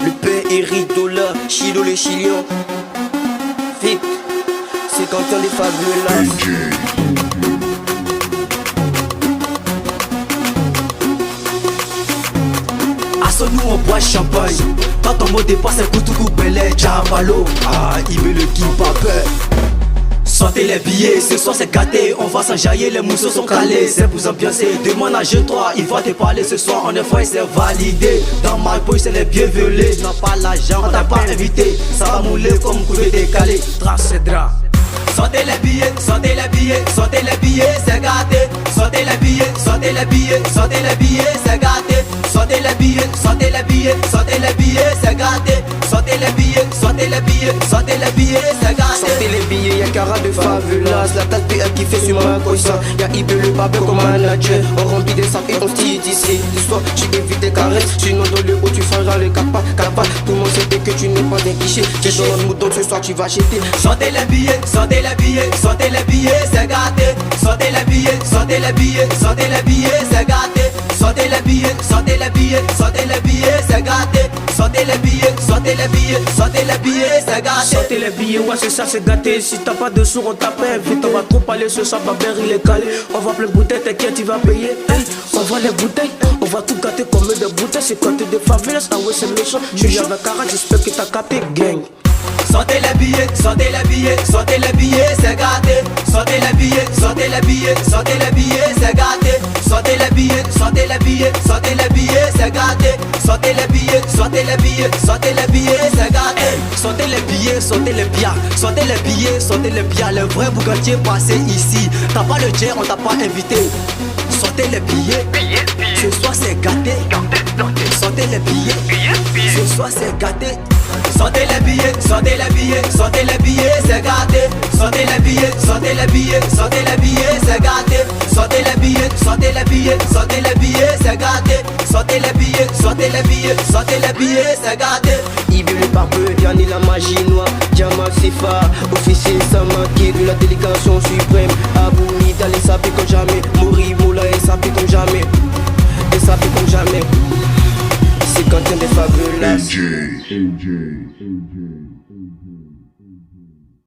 Le père Eridola, Chilo le Chilion. Vic, c'est quand on est fabuleux. Nous on boit champagne. Quand ton mot dépasse un coup belé, Jabalo. Ah, il veut le qui pas peur. Sortez les billets, ce soir c'est gâté. On va s'enjailler, les mousseaux sont calés. C'est pour ambiancer, demande à G3, il va te parler ce soir. On est frais, c'est validé. Dans ma poche, c'est les bien violés. N'a pas l'argent, on t'a pas invité. Ça va mouler comme coup de décalé. Tracédra. Sortez les billets, sortez les billets, sortez les billets, c'est gâté. Sortez les billets, sortez les billets, sortez les billets, c'est gâté. Sortez les billets, sortez les billets, sortez les billets, c'est gâté. Sortez les billets, sortez les billets, sortez les billets, c'est gâté. Sortez les billets, y'a Cara de Favelas. La tasse PL qui fait sur ma coïssa. Y'a Ibe le barbeur comme manager. On remplit des sacs et on style d'ici. L'histoire, tu évites des caresses. Sinon dans le haut tu feras le capa. Tout le monde sait que tu n'es pas un guichet. T'es dans le mouton, ce soir tu vas jeter. Sortez les billets, sortez les billets, sortez les billets, c'est gâté. Sortez les billets, sortez les billets, sortez les billets, c'est gâté. Sortez les billets, sortez les billets, sortez les billets, c'est gâté. Sortez les billets, sortez les billets, sortez les billets, c'est gâté. Sortez les billets, ouais c'est ça c'est gâté. Si t'as pas de sous on t'appelle vite. On va trop parler ce soir, Babert il est calé. On va plein de bouteilles, t'inquiète il va payer. Hey, on va les bouteilles, on va tout gâter comme des bouteilles. C'est quand t'es des favelas, ah ouais c'est méchant. Je suis avec Cara, j'espère que t'as capté gang. Sortez les billets, sortez les billets, sortez les billets, c'est gâté. Sortez les billets, sortez les billets, sortez les billets, c'est gâté. Sortez les billets, sortez les billets, sortez les billets, c'est gâté. Sortez les billets, sortez les billets, sortez les billets, c'est gâté. Sortez les billets, sortez les bières, sortez les billets, sortez les bières. Le vrai Bugatti est passé ici. T'as pas le jet, on t'a pas invité. Sortez les billets, ce soir c'est gâté. Sortez les billets, ce soir c'est gâté. Sortez les billets, sortez les billets, sortez les billets, c'est gâté. Sortez les billets, sortez les billets, sortez les billets, c'est gâté. Sortez les billets, sortez les billets, sortez les billets, c'est gâté. Sortez les billets, sortez les billets, sortez les billets, c'est gâté. Ibe le barbeux, Diane la magie noire. Jamal Sifa, officier Samaki de la délégation suprême. Abouni d'aller saper comme jamais. Mori Moula et saper comme jamais. Et saper comme jamais. C'est quand on est fabuleux. AJ.